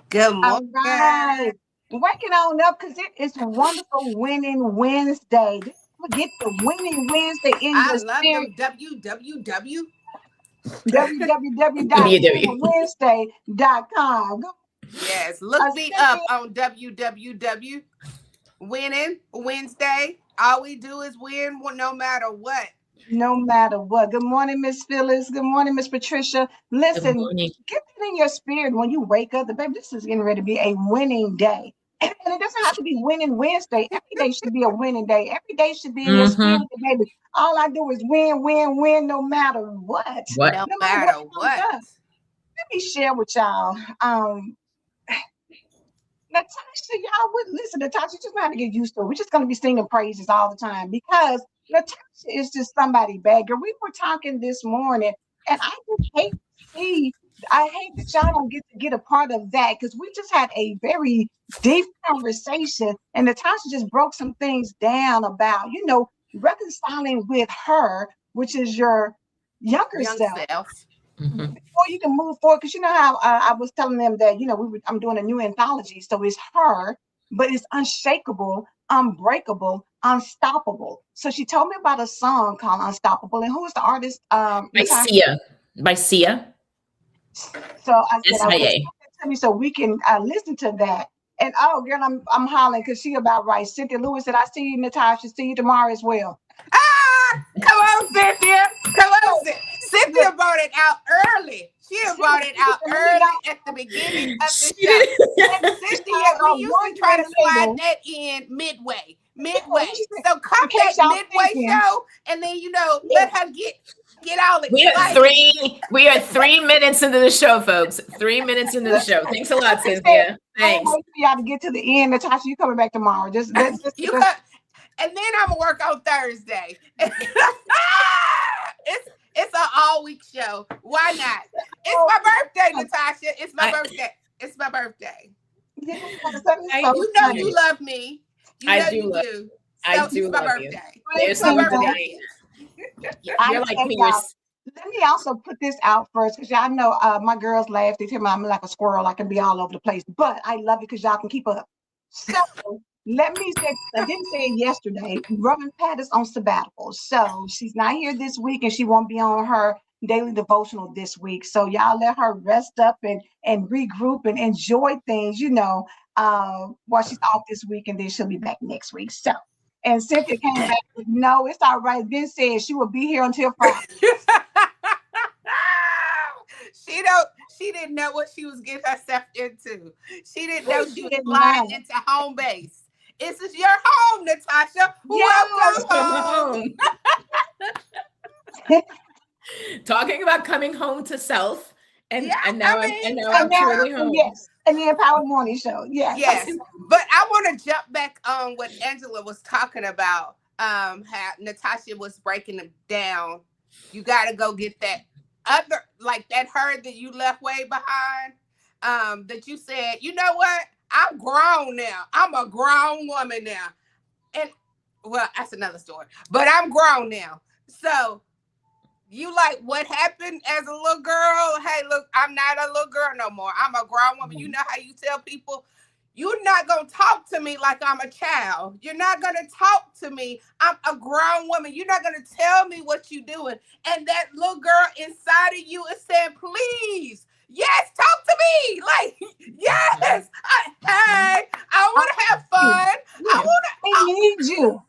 Good All right. morning. Waking on up because it is wonderful winning Wednesday. Did you get the winning Wednesday in I your love spirit? them www. WW. www.winningwednesday.com. Yes, look me up Cynthia, on www. Winning Wednesday. All we do is win no matter what. no matter what. Good morning, Miss Phyllis. Good morning, Miss Patricia. Good Listen, morning. get that in your spirit when you wake up. Baby, this is getting ready to be a winning day. And it doesn't have to be winning Wednesday. Every day should be a winning day. Every day should be in your spirit, Mm-hmm. baby. All I do is win, win, win, no matter what. What? No No matter what matter comes what. up. Let me share with y'all. Natasha, y'all would listen. Natasha, just gonna have to get used to it. We're just gonna be singing praises all the time because Natasha is just somebody bagger. We were talking this morning, and I just hate to see. I hate that y'all don't get to get a part of that because we just had a very deep conversation, and Natasha just broke some things down about reconciling with her, which is your younger Young self self. Mm-hmm. before you can move forward, because you know how I was telling them that I'm doing a new anthology, so it's her, but it's unshakable, unbreakable, unstoppable. So she told me about a song called Unstoppable, and who is the artist? By Natasha. Sia. By Sia. So I said I was SIA. to me so we can listen to that. And oh, girl, I'm hollering because she about right. Cynthia Lewis said, "I see you, Natasha. See you tomorrow as well." Ah, come on, Cynthia. Come on, So, Cynthia brought it out early. She had brought it out let me early at the beginning of the She show. did. And She Cynthia, we are usually try to wondering slide later. that in midway. She Midway. said, So come in case back y'all midway thinking, show and then let yes, her get all We are excited. three minutes into the show, folks. 3 minutes into the show. Thanks a lot, I said, Cynthia. I ain't Thanks. wait for y'all to get to the end. Natasha, you coming back tomorrow. You Just cut and then I'm gonna work on Thursday. It's an all week show. Why not? It's oh, my birthday, Natasha. It's my I birthday. It's my birthday. yes, that is I so You know funny. you love me. You I know do you love do. I So it's do my love you. birthday. It's There's my some Listen, birthday y'all, today. gift. I You're like tell me. y'all, let me also put this out first because y'all know my girls laugh. They tell me I'm like a squirrel. I can be all over the place, but I love it because y'all can keep up. So let me say, I didn't say it yesterday. Reverend Pat is on sabbatical. So she's not here this week and she won't be on her daily devotional this week. So y'all let her rest up and regroup and enjoy things, while she's off this week and then she'll be back next week. So, and Cynthia came back with, no, it's all right. Ben said she will be here until Friday. she don't. She didn't know what she was getting herself into. She didn't know she She was did flying not. into home base. This is your home, Natasha. Yes. Welcome Come home. home. Talking about coming home to self, Yeah, and I now I'm mean, and now And I'm now, truly sometimes. and home. yes, and the Empowered Morning Show. Yes. Yes, but I want to jump back on what Angela was talking about. How Natasha was breaking them down. You got to go get that other, like that herd that you left way behind. That you said, you know what? I'm grown now. I'm a grown woman now, and well, that's another story. But I'm grown now, so you like what happened as a little girl? Hey, look, I'm not a little girl no more. I'm a grown woman. You know how you tell people you're not gonna talk to me like I'm a child. You're not gonna talk to me. I'm a grown woman. You're not gonna tell me what you're doing. And that little girl inside of you is saying, please, yes, talk to me. Like, Mhm. yes, hey, I I want to have need you. fun. I Yes. want I need you.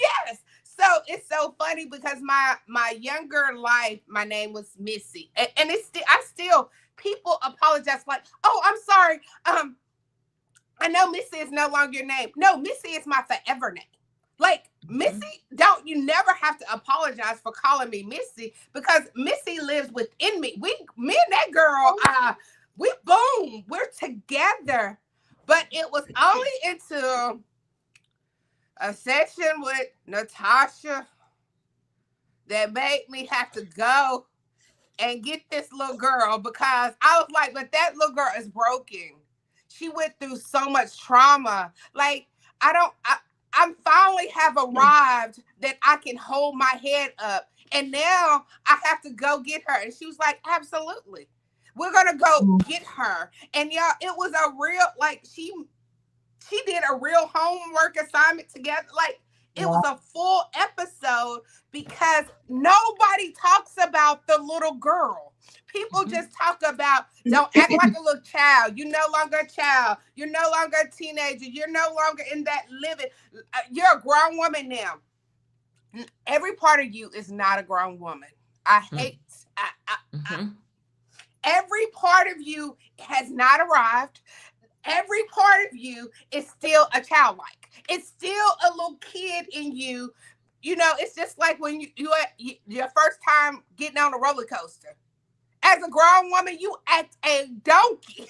yes. So it's so funny because my younger life, my name was Missy, and it's still I still people apologize like, oh, I'm sorry. I know Missy is no longer your name. No, Missy is my forever name. Like Missy, don't you never have to apologize for calling me Missy because Missy lives within me. Me and that girl, we boom, we're together. But it was only until a session with Natasha that made me have to go and get this little girl because I was like, but that little girl is broken. She went through so much trauma. Like, I don't, I finally have arrived that I can hold my head up. And now I have to go get her. And she was like, absolutely. We're gonna go Mhm. get her. And y'all, it was a real, like, she did a real homework assignment together. Like, it Yeah. was a full episode because nobody talks about the little girl. People just talk about, don't act like a little child. You're no longer a child. You're no longer a teenager. You're no longer in that living. You're a grown woman now. Every part of you is not a grown woman. I hate. Mhm. Every part of you has not arrived. Every part of you is still a childlike. It's still a little kid in you. You know, it's just like when your first time getting on a roller coaster. As a grown woman, you act a donkey.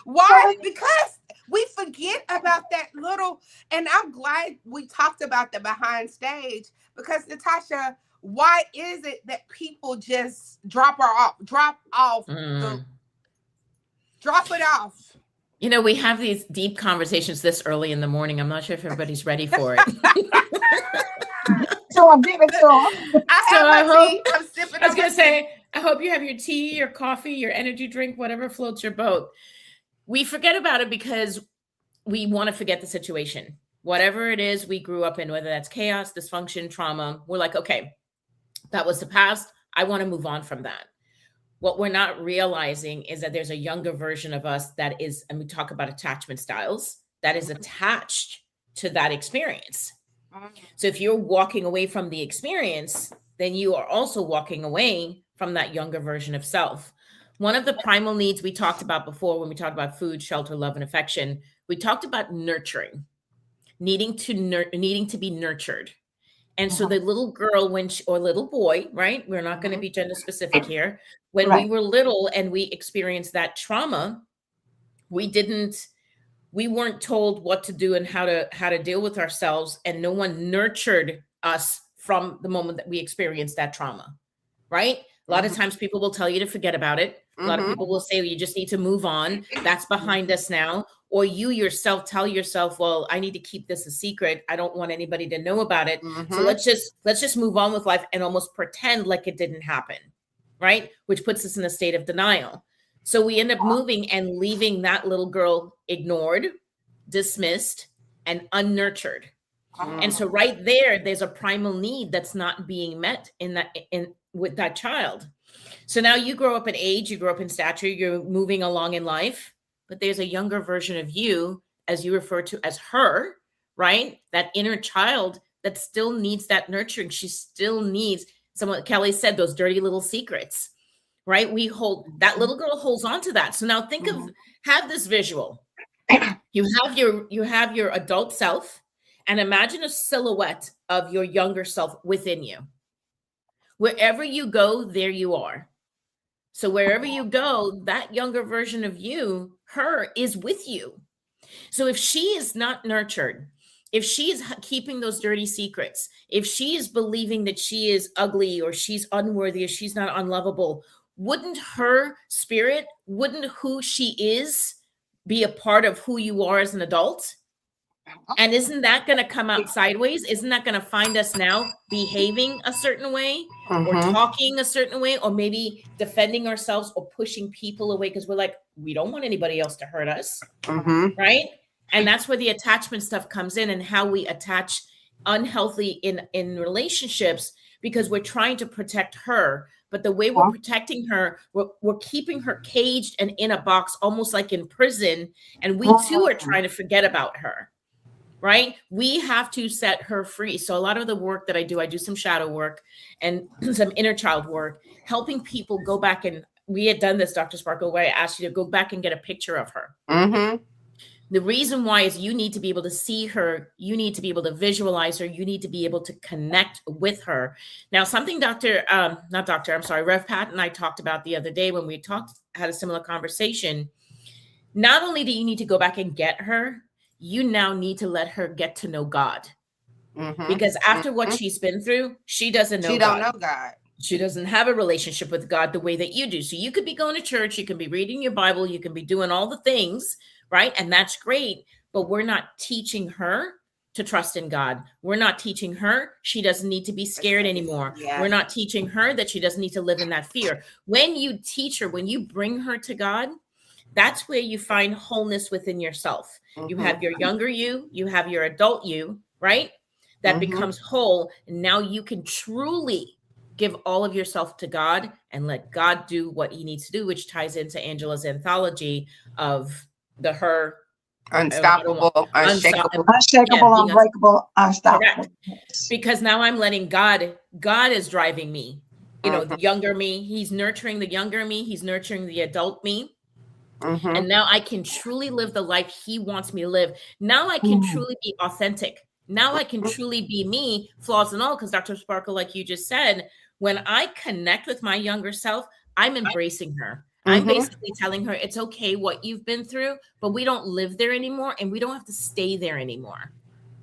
Why? Because we forget about that little, and I'm glad we talked about the behind stage because Natashah, why is it that people just drop off the Mm. drop it off? You know, we have these deep conversations this early in the morning. I'm not sure if everybody's ready for it. So I'm giving to them. I So have I my hope, tea. I'm sipping I was on my going to tea. say, I hope you have your tea, your coffee, your energy drink, whatever floats your boat. We forget about it because we want to forget the situation. Whatever it is we grew up in, whether that's chaos, dysfunction, trauma, we're like, okay, that was the past. I want to move on from that. What we're not realizing is that there's a younger version of us that is, and we talk about attachment styles, that is attached to that experience. So if you're walking away from the experience, then you are also walking away from that younger version of self. One of the primal needs we talked about before when we talked about food, shelter, love, and affection, we talked about nurturing, needing to be nurtured. And so Uh-huh. the little girl or little boy, right? We're not going to be gender specific here. When we Right. were little and we experienced that trauma, we weren't told what to do and how to deal with ourselves, and no one nurtured us from the moment that we experienced that trauma, right? A lot of times people will tell you to forget about it. A lot of people will say, well, you just need to move on. That's behind us now. Or you yourself tell yourself, well, I need to keep this a secret. I don't want anybody to know about it. So let's just move on with life and almost pretend like it didn't happen, right? Which puts us in a state of denial. So we end up moving and leaving that little girl ignored, dismissed, and unnurtured. And so right there's a primal need that's not being met in with that child. So now you grow up in age, you grow up in stature, you're moving along in life, but there's a younger version of you, as you refer to as her, right? That inner child that still needs that nurturing. She still needs someone. Kelly said those dirty little secrets, right? We hold that little girl holds on to that. So now have this visual. You have your adult self, and imagine a silhouette of your younger self within you. Wherever you go, there you are. So wherever you go, that younger version of you, her, is with you. So if she is not nurtured, if she is keeping those dirty secrets, if she is believing that she is ugly or she's unworthy or she's not unlovable, wouldn't her spirit, wouldn't who she is be a part of who you are as an adult? And isn't that going to come out sideways? Isn't that going to find us now behaving a certain way or talking a certain way or maybe defending ourselves or pushing people away because we're like, we don't want anybody else to hurt us, right? And that's where the attachment stuff comes in and how we attach unhealthy in relationships because we're trying to protect her. But the way we're protecting her, we're keeping her caged and in a box, almost like in prison. And we too are trying to forget about her. Right? We have to set her free. So a lot of the work that I do some shadow work and some inner child work, helping people go back. And we had done this, Dr. Sparkle, where I asked you to go back and get a picture of her. The reason why is you need to be able to see her. You need to be able to visualize her. You need to be able to connect with her. Now, something Rev Pat and I talked about the other day when we had a similar conversation. Not only do you need to go back and get her, you now need to let her get to know God. Because after what she's been through, she doesn't know God. She don't know God. She doesn't have a relationship with God the way that you do. So you could be going to church, you can be reading your Bible, you can be doing all the things, right? And that's great. But we're not teaching her to trust in God. We're not teaching her she doesn't need to be scared anymore. Yeah. We're not teaching her that she doesn't need to live in that fear. When you teach her, when you bring her to God, that's where you find wholeness within yourself. You have your younger you have your adult you, right? That becomes whole. And now you can truly give all of yourself to God and let God do what he needs to do, which ties into Angela's anthology of the her Unstoppable, unshakable. Unshakable, being unbreakable, unstoppable. correct. Because now I'm letting God is driving me. You know, the younger me, he's nurturing the younger me, he's nurturing the adult me. And now I can truly live the life he wants me to live. Now I can truly be authentic. Now I can truly be me, flaws and all. Because Dr. Sparkle, like you just said, when I connect with my younger self, I'm embracing her. I'm basically telling her it's okay what you've been through, but we don't live there anymore and we don't have to stay there anymore.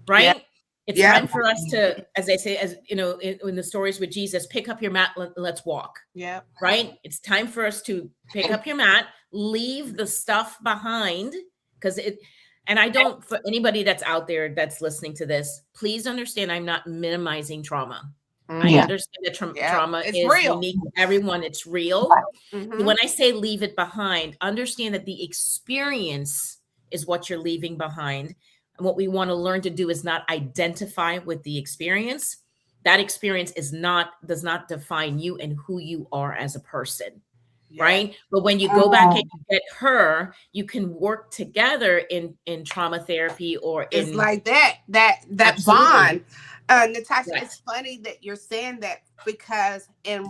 Right? Yeah. It's time for us to, as I say, as you know, in the stories with Jesus, pick up your mat, let's walk. Yeah. Right? It's time for us to pick up your mat, leave the stuff behind, because and I don't, for anybody that's out there that's listening to this, please understand I'm not minimizing trauma. I understand that trauma is real. unique to everyone. It's real. But when I say leave it behind, understand that the experience is what you're leaving behind. And what we want to learn to do is not identify with the experience. That experience does not define you and who you are as a person. Yeah. Right. But when you go back and you get her, you can work together in trauma therapy or it's in like that bond. Natashah, it's funny that you're saying that, because in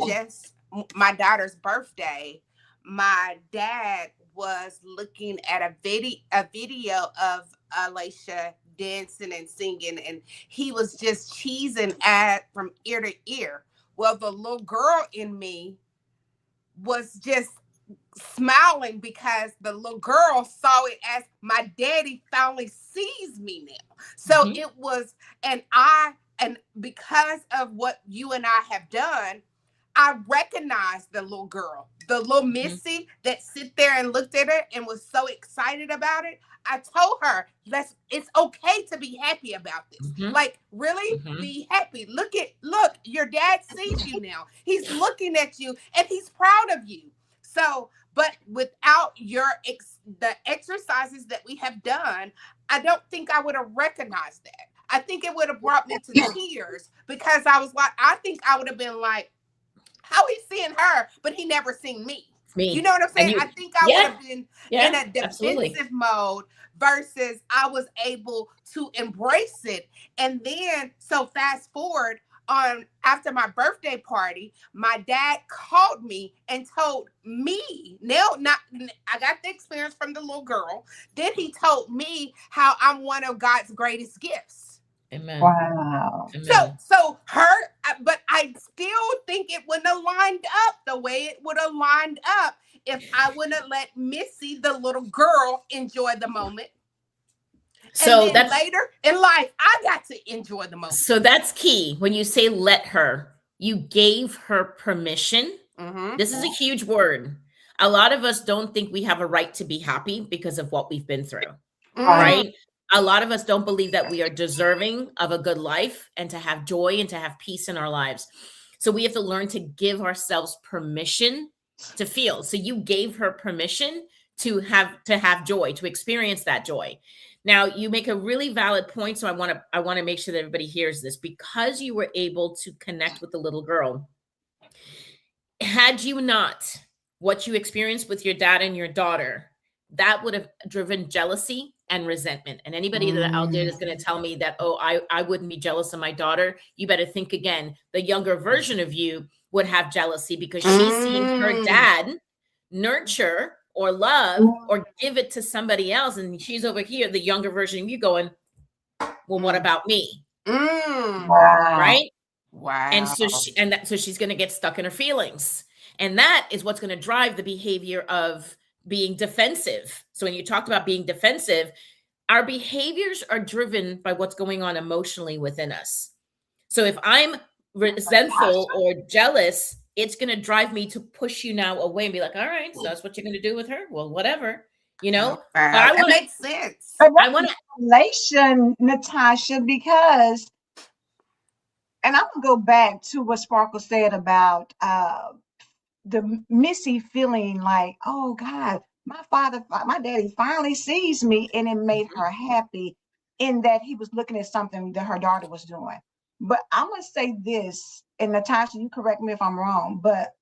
just my daughter's birthday, my dad was looking at a video of Alicia dancing and singing, and he was just cheesing from ear to ear. Well, the little girl in me was just smiling because the little girl saw it as my daddy finally sees me now. So it was, and because of what you and I have done, I recognized the little girl, the little Missy that sit there and looked at her and was so excited about it. I told her, it's okay to be happy about this. Like, really be happy. Look, your dad sees you now. He's looking at you and he's proud of you. So, but without the exercises that we have done, I don't think I would have recognized that. I think it would have brought me to tears, because I think I would have been like, how he seeing her, but he never seen me. You know what I'm saying? I think I would have been in a defensive mode versus I was able to embrace it. And then, so fast forward, after my birthday party, my dad called me and told me, I got the experience from the little girl. Then he told me how I'm one of God's greatest gifts. Amen. Wow. Amen. So but I still think it wouldn't have lined up the way it would have lined up if I wouldn't have let Missy, the little girl, enjoy the moment. So and then later in life, I got to enjoy the moment. So that's key. When you say let her, you gave her permission. This is a huge word. A lot of us don't think we have a right to be happy because of what we've been through, right? A lot of us don't believe that we are deserving of a good life and to have joy and to have peace in our lives. So we have to learn to give ourselves permission to feel. So you gave her permission to have joy, to experience that joy. Now, you make a really valid point. So I want to make sure that everybody hears this. Because you were able to connect with the little girl, had you not, what you experienced with your dad and your daughter, that would have driven jealousy and resentment. And anybody that out there is going to tell me that, oh, I wouldn't be jealous of my daughter, you better think again. The younger version of you would have jealousy because she's seeing her dad nurture or love or give it to somebody else. And she's over here, the younger version of you going, well, what about me? Right? Wow. And so she's going to get stuck in her feelings. And that is what's going to drive the behavior of being defensive. So when you talked about being defensive, our behaviors are driven by what's going on emotionally within us. So if I'm resentful or jealous, it's going to drive me to push you now away and be like, all right, so that's what you're going to do with her. Well, whatever. you know. But Wow, I that want makes sense. But I that's want to relation, Natasha, because, and I'm gonna go back to what Sparkle said about the Missy feeling like, oh God, my daddy finally sees me, and it made her happy in that he was looking at something that her daughter was doing. But I'm gonna say this, and Natasha, you correct me if I'm wrong, but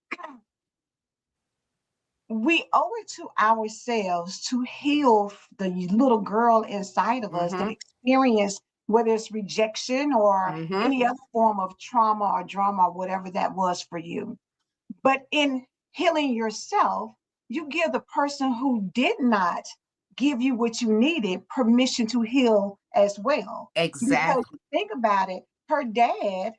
we owe it to ourselves to heal the little girl inside of us that Mm-hmm. experienced, whether it's rejection or Mm-hmm. any other form of trauma or drama, whatever that was for you. But in healing yourself, you give the person who did not give you what you needed permission to heal as well. Because Exactly. think about it, her dad,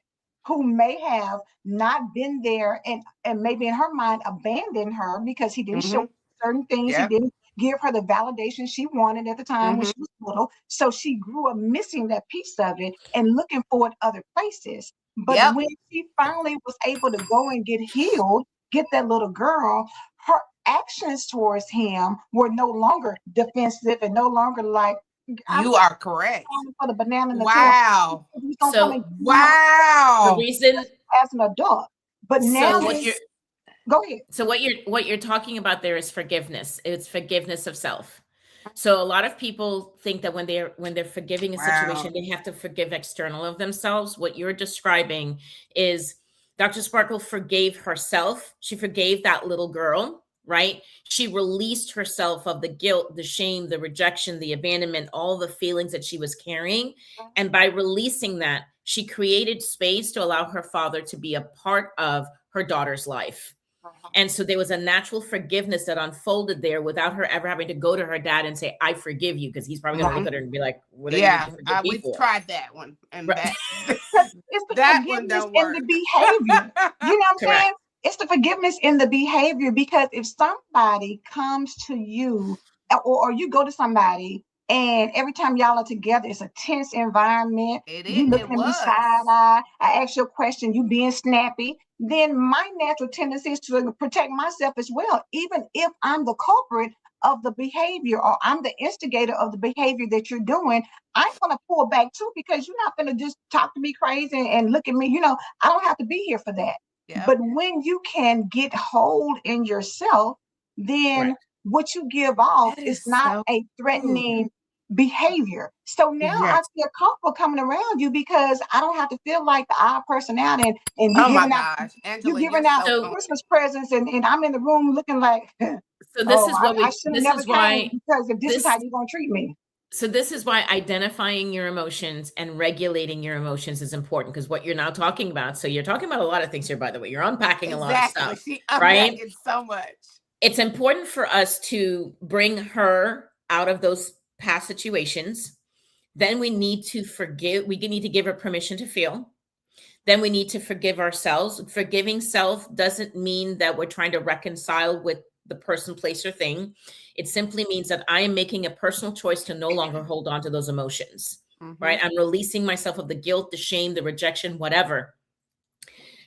who may have not been there and maybe in her mind abandoned her because he didn't show Mm-hmm. certain things, he Yep. didn't give her the validation she wanted at the time when Mm-hmm. she was little. So she grew up missing that piece of it and looking for it other places. But Yep. when she finally was able to go and get healed, get that little girl, her actions towards him were no longer defensive and no longer like, I'm You are correct. calling for the banana in the tail. Wow. He's gonna come and so get my the Wow. reason as an adult. But now so That what that, you're is. go ahead. what you're talking about there is forgiveness. It's forgiveness of self. So a lot of people think that when they're forgiving a situation, Wow. they have to forgive external of themselves. What you're describing is Dr. Sparkle forgave herself. She forgave that little girl, right? She released herself of the guilt, the shame, the rejection, the abandonment, all the feelings that she was carrying. And by releasing that, she created space to allow her father to be a part of her daughter's life. And so there was a natural forgiveness that unfolded there without her ever having to go to her dad and say, I forgive you, because he's probably going to look Right. at her and be like, what do you need Yeah. to forgive me We've for? tried that one, and Right. that Because it's the that one forgiveness don't in the work. behavior. You know what I'm Correct. saying? It's the forgiveness in the behavior because if somebody comes to you or you go to somebody and every time y'all are together, it's a tense environment, you It looking at me was. side eye, I ask you a question, you being snappy, then my natural tendency is to protect myself as well, even if I'm the culprit of the behavior or I'm the instigator of the behavior that you're doing. I'm gonna pull back too because you're not gonna just talk to me crazy and look at me. I don't have to be here for that. Yep. But when you can get hold in yourself, then Correct. what you give off That is is not so a true. threatening behavior. So now I Yes. feel comfortable coming around you because I don't have to feel like the odd person out and Oh my gosh, you Angela, you're giving out so So on it. Christmas presents and I'm in the room looking like, so this oh, is what I we should have this never is came why because if this is how this you're gonna treat me. so this is why identifying your emotions and regulating your emotions is important, because what you're now talking about, so you're talking about a lot of things here, by the way, you're unpacking a lot of Exactly. stuff, She right? unpacking so much. It's important for us to bring her out of those past situations. Then we need to forgive, we need to give her permission to feel. Then we need to forgive ourselves. Forgiving self doesn't mean that we're trying to reconcile with the person, place, or thing. It simply means that I am making a personal choice to no longer hold on to those emotions, Mm-hmm. right? I'm releasing myself of the guilt, the shame, the rejection, whatever.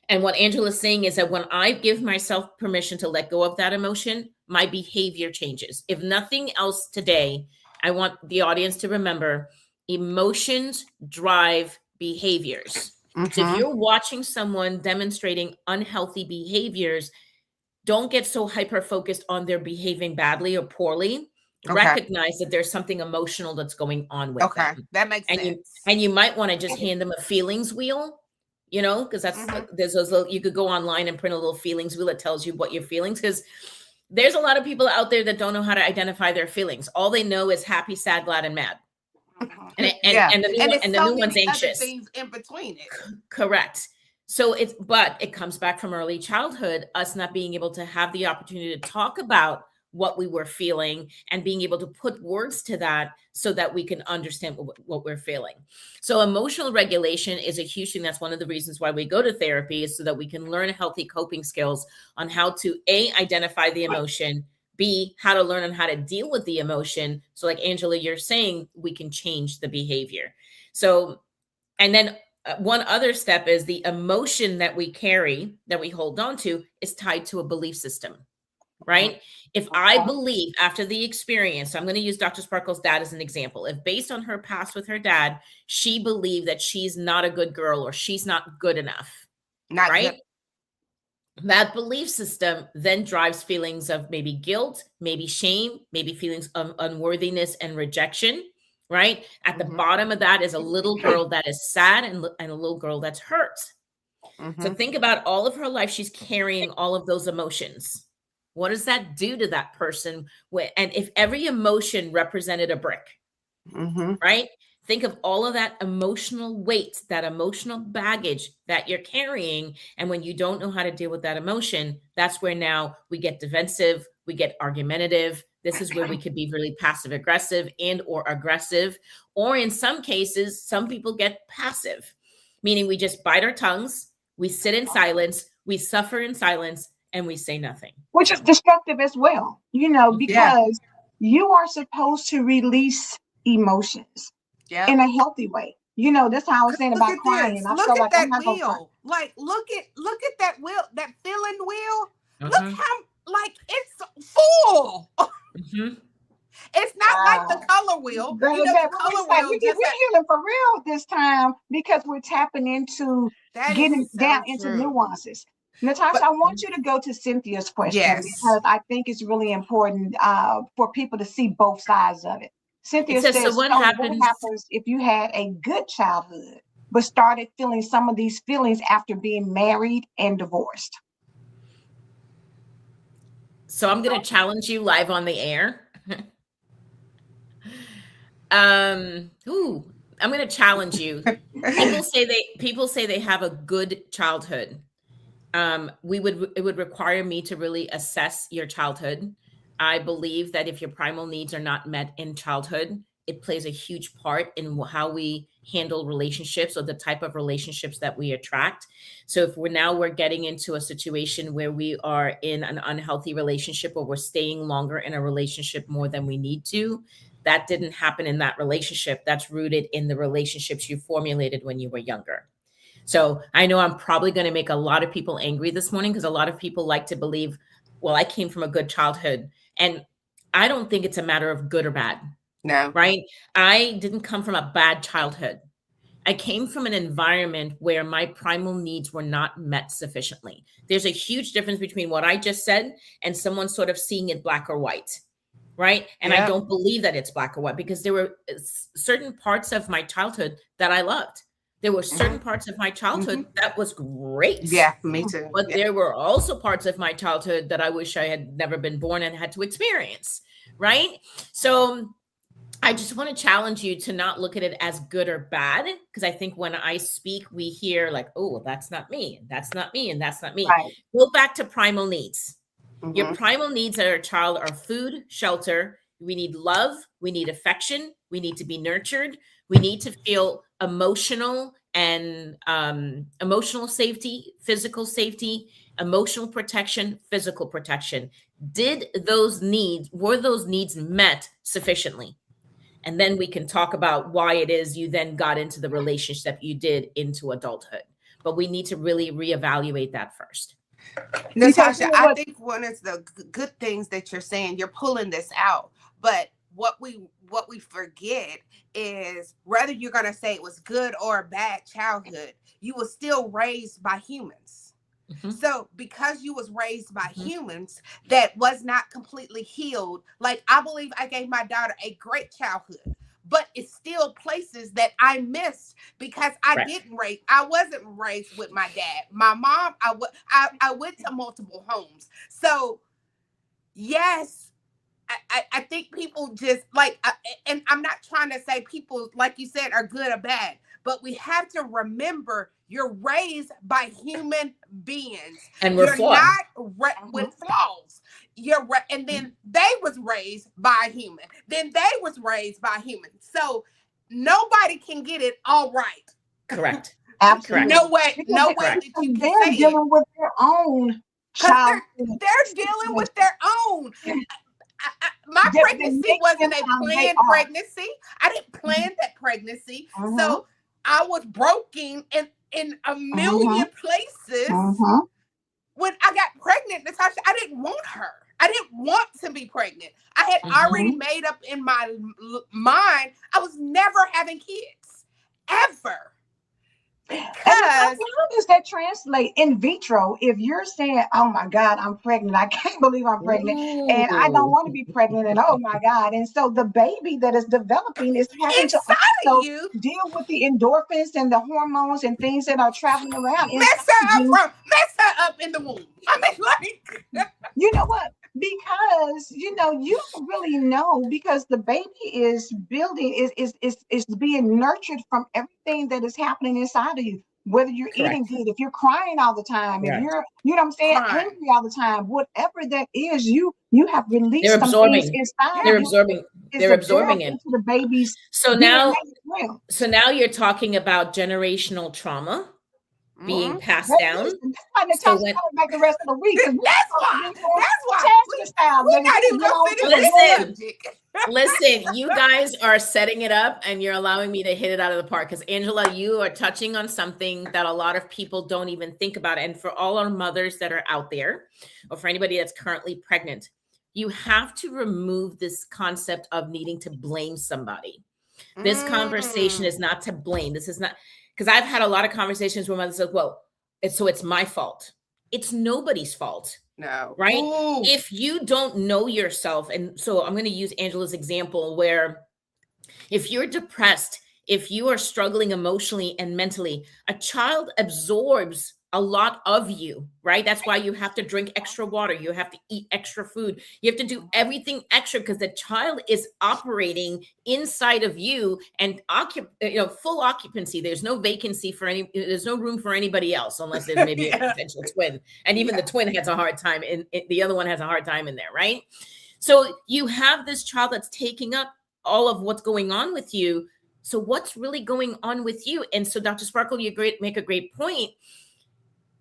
And what Angela's saying is that when I give myself permission to let go of that emotion, my behavior changes. If nothing else today, I want the audience to remember emotions drive behaviors. So if Mm-hmm. you're watching someone demonstrating unhealthy behaviors, don't get so hyper focused on their behaving badly or poorly. Okay. Recognize that there's something emotional that's going on with Okay. them. That makes And you sense. and you might want to just hand them a feelings wheel, because that's Mm-hmm. there's those little, you could go online and print a little feelings wheel that tells you what your feelings, because there's a lot of people out there that don't know how to identify their feelings. All they know is happy, sad, glad, and mad. And and Yeah. and the new And one, it's and the so new one's many other anxious. things in between it. Correct. So but it comes back from early childhood, us not being able to have the opportunity to talk about what we were feeling and being able to put words to that so that we can understand what we're feeling. So emotional regulation is a huge thing. That's one of the reasons why we go to therapy, is so that we can learn healthy coping skills on how to identify the emotion, B, how to learn on how to deal with the emotion. So like Angela, you're saying, we can change the behavior. So, and then one other step is the emotion that we carry, that we hold on to, is tied to a belief system. right? If I believe after the experience, so I'm going to use Dr. Sparkle's dad as an example. If based on her past with her dad, she believed that she's not a good girl or she's not good enough, Not right? good. That belief system then drives feelings of maybe guilt, maybe shame, maybe feelings of unworthiness and rejection, right? At the bottom of that is a little girl that is sad and a little girl that's hurt. So think about all of her life, she's carrying all of those emotions. What does that do to that person? And if every emotion represented a brick, right? Think of all of that emotional weight, that emotional baggage that you're carrying. And when you don't know how to deal with that emotion, that's where now we get defensive, we get argumentative. This is where we could be really passive aggressive and or aggressive. Or in some cases, some people get passive, meaning we just bite our tongues, we sit in silence, we suffer in silence, and we say nothing. Which is destructive as well, because you are supposed to release emotions in a healthy way. That's how I was saying about crying. I Look feel at like I'm that not gonna cry. wheel. Like, look at that wheel, that feeling wheel. Look how, like, it's full. It's not like the color wheel. Baby, The color wheel. we're healing for real this time because we're tapping into getting down into nuances. Natasha, I want you to go to Cynthia's question because I think it's really important for people to see both sides of it. Cynthia says, so what happens if you had a good childhood, but started feeling some of these feelings after being married and divorced? So I'm going to challenge you live on the air. I'm going to challenge you. People say they have a good childhood. It would require me to really assess your childhood. I believe that if your primal needs are not met in childhood, it plays a huge part in how we handle relationships or the type of relationships that we attract. So if we're getting into a situation where we are in an unhealthy relationship or we're staying longer in a relationship more than we need to, that didn't happen in that relationship. That's rooted in the relationships you formulated when you were younger. So I know I'm probably going to make a lot of people angry this morning because a lot of people like to believe, well, I came from a good childhood. And I don't think it's a matter of good or bad. No. Right? I didn't come from a bad childhood. I came from an environment where my primal needs were not met sufficiently. There's a huge difference between what I just said and someone sort of seeing it black or white. Right? And I don't believe that it's black or white because there were certain parts of my childhood that I loved. There were certain parts of my childhood that was great. Yeah, me too. But there were also parts of my childhood that I wish I had never been born and had to experience. Right? So I just want to challenge you to not look at it as good or bad, because I think when I speak, we hear like, oh, well, that's not me, and that's not me, and that's not me. Right. Go back to primal needs. Your primal needs as a child are food, shelter. We need love. We need affection. We need to be nurtured. We need to feel emotional and emotional safety, physical safety, emotional protection, physical protection. Were those needs met sufficiently? And then we can talk about why it is you then got into the relationship you did into adulthood. But we need to really reevaluate that first. Natasha, I think one of the good things that you're saying, you're pulling this out. But what we forget is whether you're going to say it was good or a bad childhood, you were still raised by humans. So because you was raised by humans that was not completely healed, like I believe I gave my daughter a great childhood, but it's still places that I missed because I wasn't raised with my dad. My mom, I went to multiple homes. So yes, I think people just like, and I'm not trying to say people, like you said, are good or bad, but we have to remember you're raised by human beings. And you're flawed. Not with flaws. And then they was raised by a human. Then they was raised by human. So nobody can get it all right. Correct. Absolutely. No way that you can they're say dealing with their own child. They're dealing with their own. My pregnancy wasn't a planned pregnancy. I didn't plan that pregnancy. So I was broken in a million places. When I got pregnant, Natasha, I didn't want her. I didn't want to be pregnant. I had already made up in my mind I was never having kids, ever. And Because how does that translate in vitro? If you're saying, "Oh my God, I'm pregnant. I can't believe I'm pregnant, and I don't Ooh. want to be pregnant," and oh my God, and so the baby that is developing is having to inside of also you, deal with the endorphins and the hormones and things that are traveling around inside of you. mess her up in the womb. I mean, like, You know what? Because you don't really know, because the baby is building, is being nurtured from everything that is happening inside of you. Whether you're eating Correct. good, if you're crying all the time, if Correct. you're, what I'm saying, crying. angry all the time, whatever that is, you have They're released some things absorbing. inside of They're Yeah. you absorbing. is They're absorbing absorbed it. into the baby's So DNA now, as well. so now you're talking about generational trauma being Mhm. passed Baby, down. listen, that's why So Natasha when coming back the rest of the week, because we're That's supposed to why. be going That's why Tasha style, we baby. not We even get gonna on finish to the this word. listen, subject. listen, you guys are setting it up and you're allowing me to hit it out of the park, because Angela, you are touching on something that a lot of people don't even think about. And for all our mothers that are out there, or for anybody that's currently pregnant, you have to remove this concept of needing to blame somebody. This conversation Mm. is not to blame. This is not, because I've had a lot of conversations where mothers say, well, it's my fault. It's nobody's fault, No. right? Ooh. If you don't know yourself, and so I'm going to use Angela's example, where if you're depressed, if you are struggling emotionally and mentally, a child absorbs a lot of you, right? That's why you have to drink extra water. You have to eat extra food. You have to do everything extra, because the child is operating inside of you and full occupancy. There's no vacancy for there's no room for anybody else, unless there's maybe a Yeah. potential twin. And even Yeah. the twin has a hard time, and the other one has a hard time in there, right? So you have this child that's taking up all of what's going on with you. So what's really going on with you? And so Dr. Sparkle, make a great point.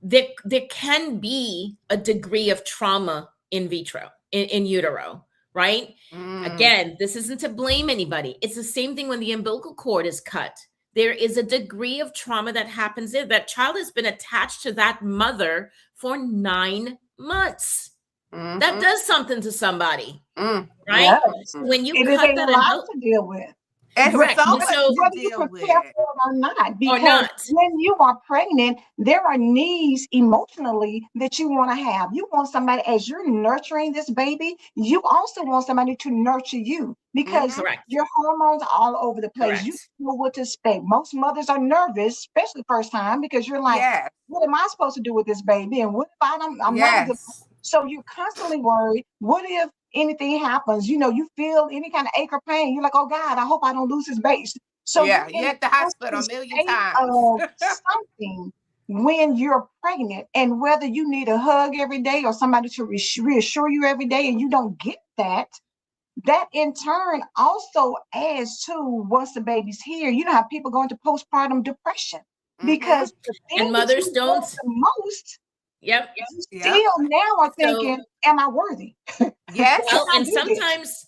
There can be a degree of trauma in vitro, in utero, right? Mm. Again, this isn't to blame anybody. It's the same thing when the umbilical cord is cut. There is a degree of trauma that happens there. That child has been attached to that mother for 9 months. Mhm. That does something to somebody, Mm. right? Yes. So when you It is cut a that lot umbilical, to deal with. It's correct. so And much so, to Whether you deal prepare with. for it or not, or because not, when you are pregnant, there are needs emotionally that you want to have. You want somebody, as you're nurturing this baby, you also want somebody to nurture you, because Mhm. correct, your hormones are all over the place. You correct. don't know what to expect. Most mothers are nervous, especially first time, because you're like, Yes. what am I supposed to do with this baby? And what if I'm not a good. Yes. So you're constantly worried. What if anything happens? You feel any kind of ache or pain. You're like, oh God, I hope I don't lose this baby. So you're Yeah. in You're a at the hospital constant a million state times. of something when you're pregnant, and whether you need a hug every day or somebody to reassure you every day, and you don't get that, that in turn also adds to, once the baby's here, you know how people go into postpartum depression, Mhm. because the thing And that mothers you love don't. the most, Yep. you Yep. still now are So, thinking, am I worthy? Can well, Yes. I and do this?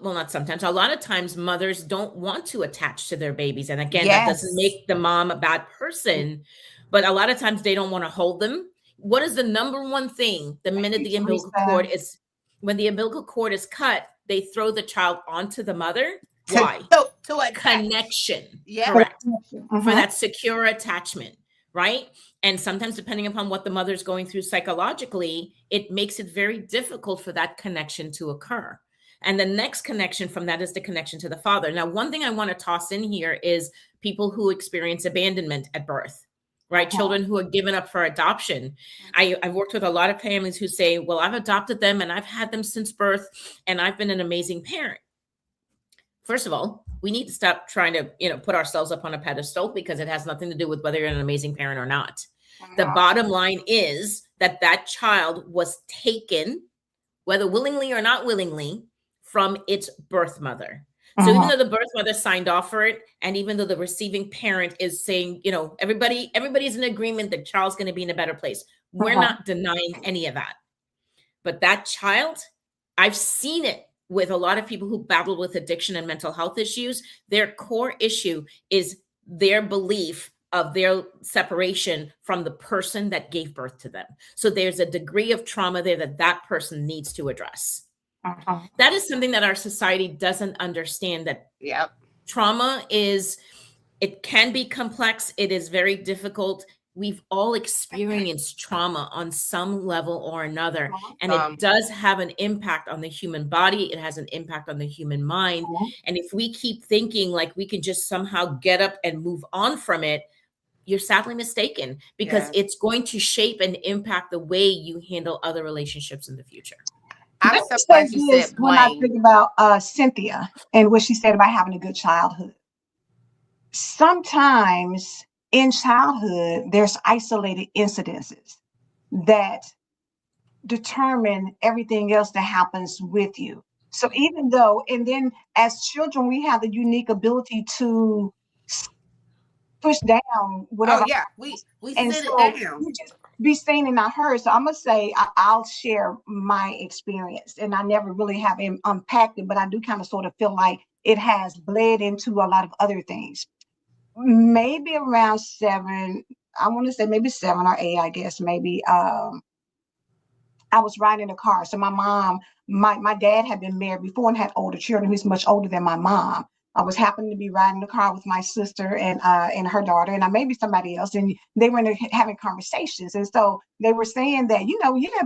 well, not sometimes, a lot of times mothers don't want to attach to their babies. And again, that doesn't Yes. make the mom a bad person, but a lot of times they don't want to hold them. What is the number one thing the Thank minute you, the umbilical cord Teresa. is, when the umbilical cord is cut, they throw the child onto the mother? To Why? to attach. Connection. Yep. Correct. For Mhm. that secure attachment, right? And sometimes, depending upon what the mother's going through psychologically, it makes it very difficult for that connection to occur. And the next connection from that is the connection to the father. Now, one thing I want to toss in here is people who experience abandonment at birth, right? Mhm. Children who are given up for adoption. I've worked with a lot of families who say, well, I've adopted them and I've had them since birth and I've been an amazing parent. First of all, we need to stop trying to, put ourselves up on a pedestal, because it has nothing to do with whether you're an amazing parent or not. The No. bottom line is that child was taken, whether willingly or not willingly, from its birth mother. So even Mhm. though the birth mother signed off for it, and even though the receiving parent is saying, everybody's in agreement that child's going to be in a better place, we're Mhm. not denying any of that. But that child, I've seen it with a lot of people who battle with addiction and mental health issues. Their core issue is their belief of their separation from the person that gave birth to them. So there's a degree of trauma there that that person needs to address. That is something that our society doesn't understand, that Yep. trauma it can be complex. It is very difficult. We've all experienced trauma on some level or another, and it does have an impact on the human body. It has an impact on the human mind. And if we keep thinking like we can just somehow get up and move on from it, you're sadly mistaken, because it's going to shape and impact the way you handle other relationships in the future. I'm so glad you said when I blame. think about Cynthia and what she said about having a good childhood. Sometimes in childhood, there's isolated incidences that determine everything else that happens with you. So even though, and then as children, we have the unique ability to push down whatever. Oh yeah, we And sit it so down. you just be seen and not heard. So I'm gonna say I'll share my experience, and I never really have unpacked it, but I do kind of sort of feel like it has bled into a lot of other things. Maybe around 7, I want to say maybe 7 or 8, I guess maybe. I was riding a car. So my mom, my dad had been married before and had older children. He's much older than my mom. I was happening to be riding the car with my sister and her daughter, and maybe somebody else, and they were having conversations. And so they were saying that,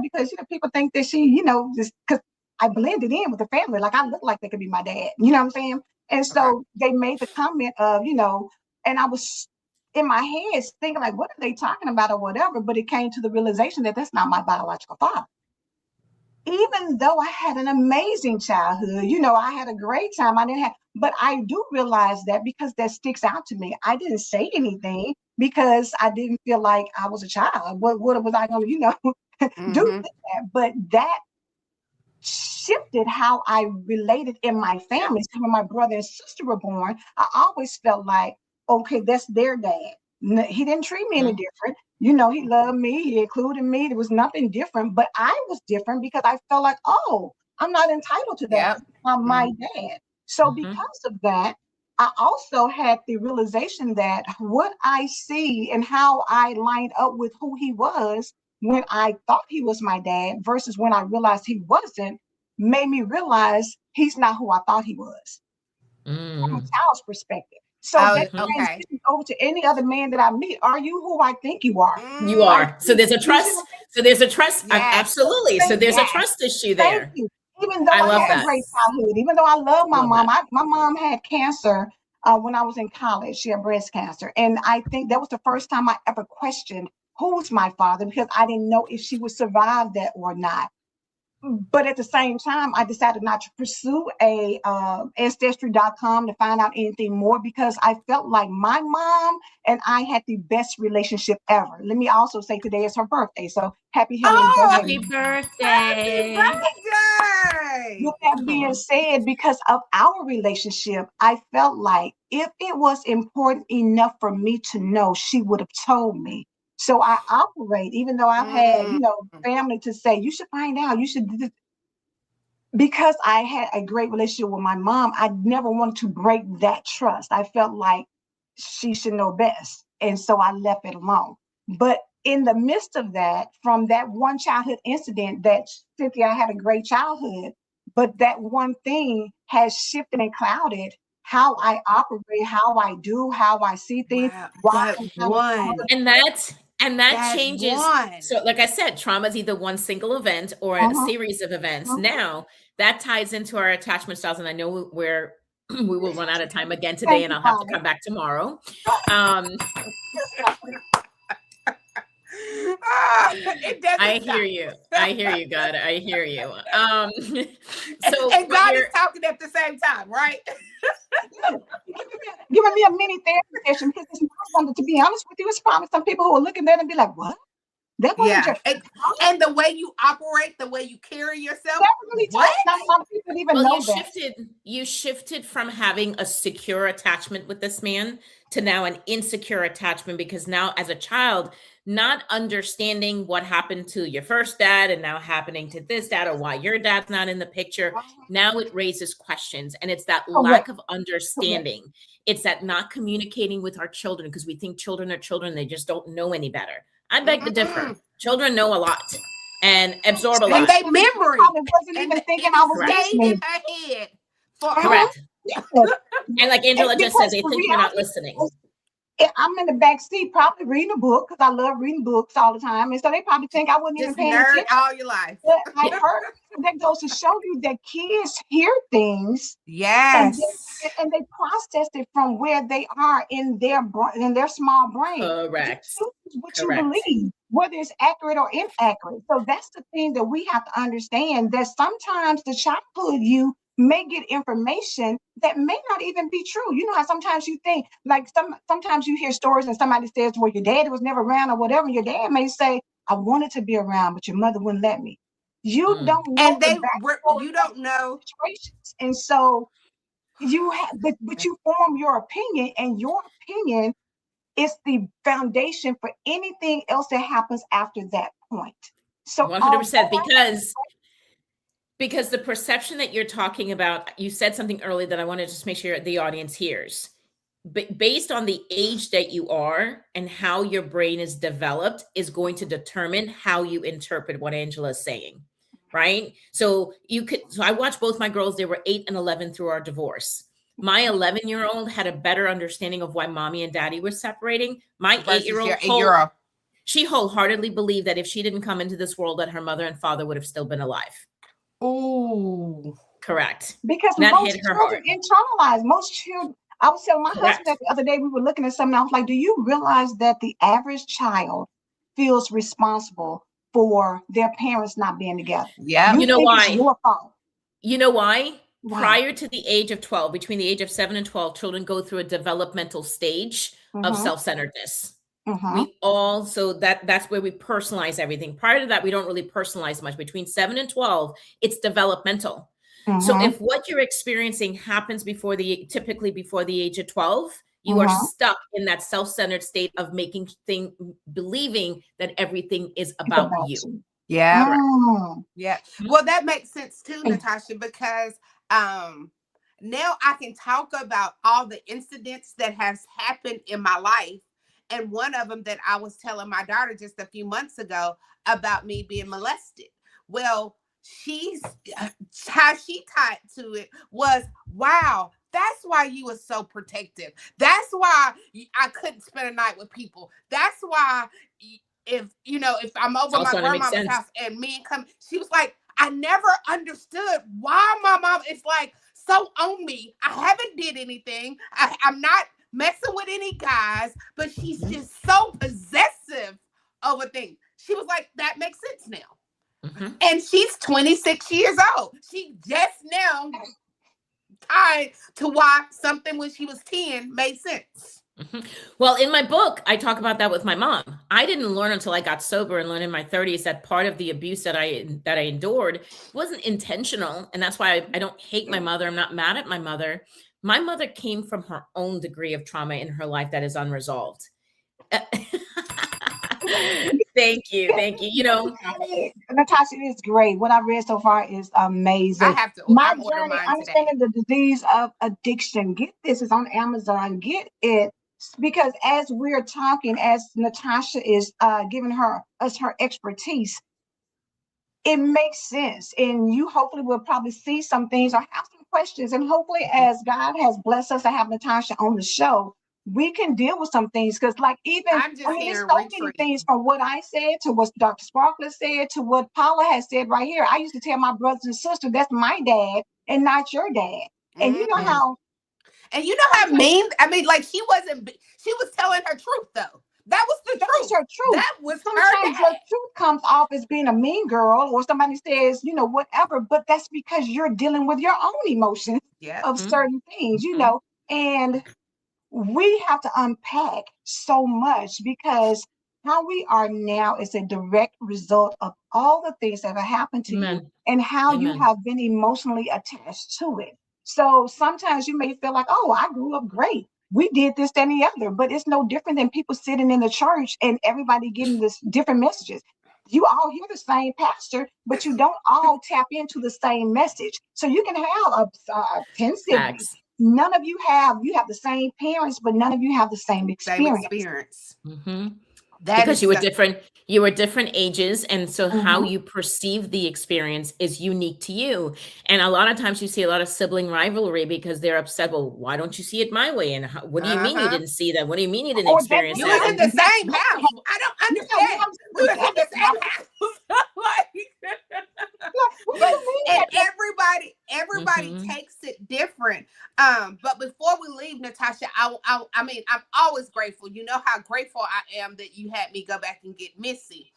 because people think that she, just because I blended in with the family, like I look like they could be my dad. You know what I'm saying? And so they made the comment of, and I was in my head thinking like, what are they talking about or whatever? But it came to the realization that that's not my biological father. Even though I had an amazing childhood, I had a great time. But I do realize that because that sticks out to me. I didn't say anything because I didn't feel like I was a child. What was I going to, do that? But that shifted how I related in my family. So when my brother and sister were born, I always felt like, okay, that's their dad. He didn't treat me any different. He loved me. He included me. There was nothing different, but I was different because I felt like, oh, I'm not entitled to that. I'm my dad. So because of that, I also had the realization that what I see and how I lined up with who he was when I thought he was my dad versus when I realized he wasn't, made me realize he's not who I thought he was from a child's perspective. So that transitions over to any other man that I meet. Are you who I think you are? You are. So there's a trust. Absolutely. So there's a trust issue there. Thank you. Even though I had a great childhood, even though I love my mom, my mom had cancer when I was in college. She had breast cancer. And I think that was the first time I ever questioned who's my father, because I didn't know if she would survive that or not. But at the same time, I decided not to pursue ancestry.com to find out anything more, because I felt like my mom and I had the best relationship ever. Let me also say today is her birthday. So happy birthday. Happy birthday. Happy birthday. With that being said, because of our relationship, I felt like if it was important enough for me to know, she would have told me. So I operate, even though I've had, family to say, you should find out, you should do this. Because I had a great relationship with my mom, I never wanted to break that trust. I felt like she should know best. And so I left it alone. But in the midst of that, from that one childhood incident, that Cynthia, I had a great childhood, but that one thing has shifted and clouded how I operate, how I do, how I see things. And that changes. So like I said, trauma is either one single event or a series of events. Now that ties into our attachment styles. And I know we will run out of time again today, and I'll have to come back tomorrow. I hear you, God. I hear you. And God is talking at the same time, right? Giving me a mini therapy session, because it's not something, to be honest with you, it's probably some people who are looking at it and be like, what? That wasn't just and the way you operate, the way you carry yourself. Really what? Not a lot of people even know you shifted from having a secure attachment with this man to now an insecure attachment, because now as a child, not understanding what happened to your first dad and now happening to this dad, or why your dad's not in the picture. Now it raises questions, and it's that Correct. lack of Correct. understanding. It's that not communicating with our children because we think children are children. They just don't know any better. I beg to differ. Mm-mm. Children know a lot and absorb a And lot. they memory, Probably wasn't and even thinking it I is was Correct. stayed in listening. her head forever. Correct. Yes. And like Angela just said, Because they the think we're not reality listening. is, I'm in the back seat probably reading a book because I love reading books all the time. And so they probably think I wasn't even Just paying nerd attention. all your life. But I Yeah. heard that goes to show you that kids hear things and Yes. they process it from where they are in their small brain. You Correct. choose what you Correct. believe, whether it's accurate or inaccurate. So that's the thing that we have to understand, that sometimes the childhood you may get information that may not even be true. You know how sometimes you think, like, sometimes you hear stories and somebody says, well, your dad was never around or whatever. Your dad may say, I wanted to be around, but your mother wouldn't let me. You Mm. don't know And the they were, backstory you of don't those know. situations. And so but you form your opinion, and your opinion is the foundation for anything else that happens after that point. So 100%. although Because the perception that you're talking about, you said something earlier that I want to just make sure the audience hears. Based on the age that you are and how your brain is developed is going to determine how you interpret what Angela is saying, right? So I watched both my girls, they were 8 and 11 through our divorce. My 11-year-old had a better understanding of why mommy and daddy were separating. My Versus 8-year-old, your she wholeheartedly believed that if she didn't come into this world, that her mother and father would have still been alive. Ooh. Correct. because That most hit her children heart. internalize. Most children. I was telling my husband Correct. that the other day, we were looking at something. I was like, "Do you realize that the average child feels responsible for their parents not being together? Yep. You You know think it's why? your fault? You know why? Why?" Prior to the age of 12, between the age of 7 and 12, children go through a developmental stage of Mm-hmm. self-centeredness. Mm-hmm. We all, so that's where we personalize everything. Prior to that, we don't really personalize much. Between 7 and 12, it's developmental. So Mm-hmm. if what you're experiencing happens typically before the age of 12, you are Mm-hmm. stuck in that self-centered state of believing that everything is It's about about you. you. Yeah. Correct. Mm. Yeah. Mhm. Well, that makes sense too, Natasha, because um now I can talk about all the incidents that has happened in my life. And one of them that I was telling my daughter just a few months ago about me being molested. Well, she's how she tied to it was, wow, that's why you were so protective. That's why I couldn't spend a night with people. That's why if I'm over All my starting to make grandmama's sense. house and men come, she was like, I never understood why my mom is like so on me. I haven't did anything. I'm not messing with any guys, but she's Mhm. just so possessive over things. She was like, that makes sense now. Mhm. And she's 26 years old. She just now tied to why something when she was 10 made sense. Mhm. Well, in my book, I talk about that with my mom. I didn't learn until I got sober and learned in my 30s that part of the abuse that I endured wasn't intentional, and that's why I don't hate my mother. I'm not mad at my mother. My mother came from her own degree of trauma in her life that is unresolved. Thank you. Natasha, is great. What I read so far is amazing. My I'm ordering journey, mine today. understanding the disease of addiction. Get this, it's on Amazon. Get it, because as we're talking, as Natasha is giving us her expertise, it makes sense. And you hopefully will probably see some things or have some questions. And hopefully, as God has blessed us to have Natasha on the show, we can deal with some things. Because, like, even, I'm I just mean, there's here so many things retreating. from what I said to what Dr. Sparkler said to what Paula has said right here. I used to tell my brothers and sisters, that's my dad and not your dad. And you know Mm-hmm. how And you know how sometimes mean? I mean, like she was telling her truth though. That was the that was truth. her truth. That was her Sometimes your dad. truth comes off as being a mean girl, or somebody says, whatever, but that's because you're dealing with your own emotions Yep. of Mhm. certain things, Mhm. and we have to unpack so much, because how we are now is a direct result of all the things that have happened to you Amen. and how you Amen. have been emotionally attached to it. So sometimes you may feel like, oh, I grew up great. we did this, that, and the other. But it's no different than people sitting in the church and everybody getting this different messages. You all hear the same pastor, but you don't all tap into the same message. So you can have 10 siblings. Facts. None of you have the same parents, but none of you have the same Same experience. experience. Mm-hmm. That Because is you were different ages, and so how Mhm. you perceive the experience is unique to you. And a lot of times you see a lot of sibling rivalry because they're upset. Well, why don't you see it my way? And what do you mean you uh-huh. didn't see that? What do you mean you didn't Or that experience You didn't was that? in the happen. And same That house. happened. I don't Yeah, we understand. We understood was in that the didn't same happen. house. Like, Like, what do you mean and that didn't everybody Mhm. takes it different. But before we leave, Natasha, I mean, I'm always grateful. You know how grateful I am that you had me go back and get Missy.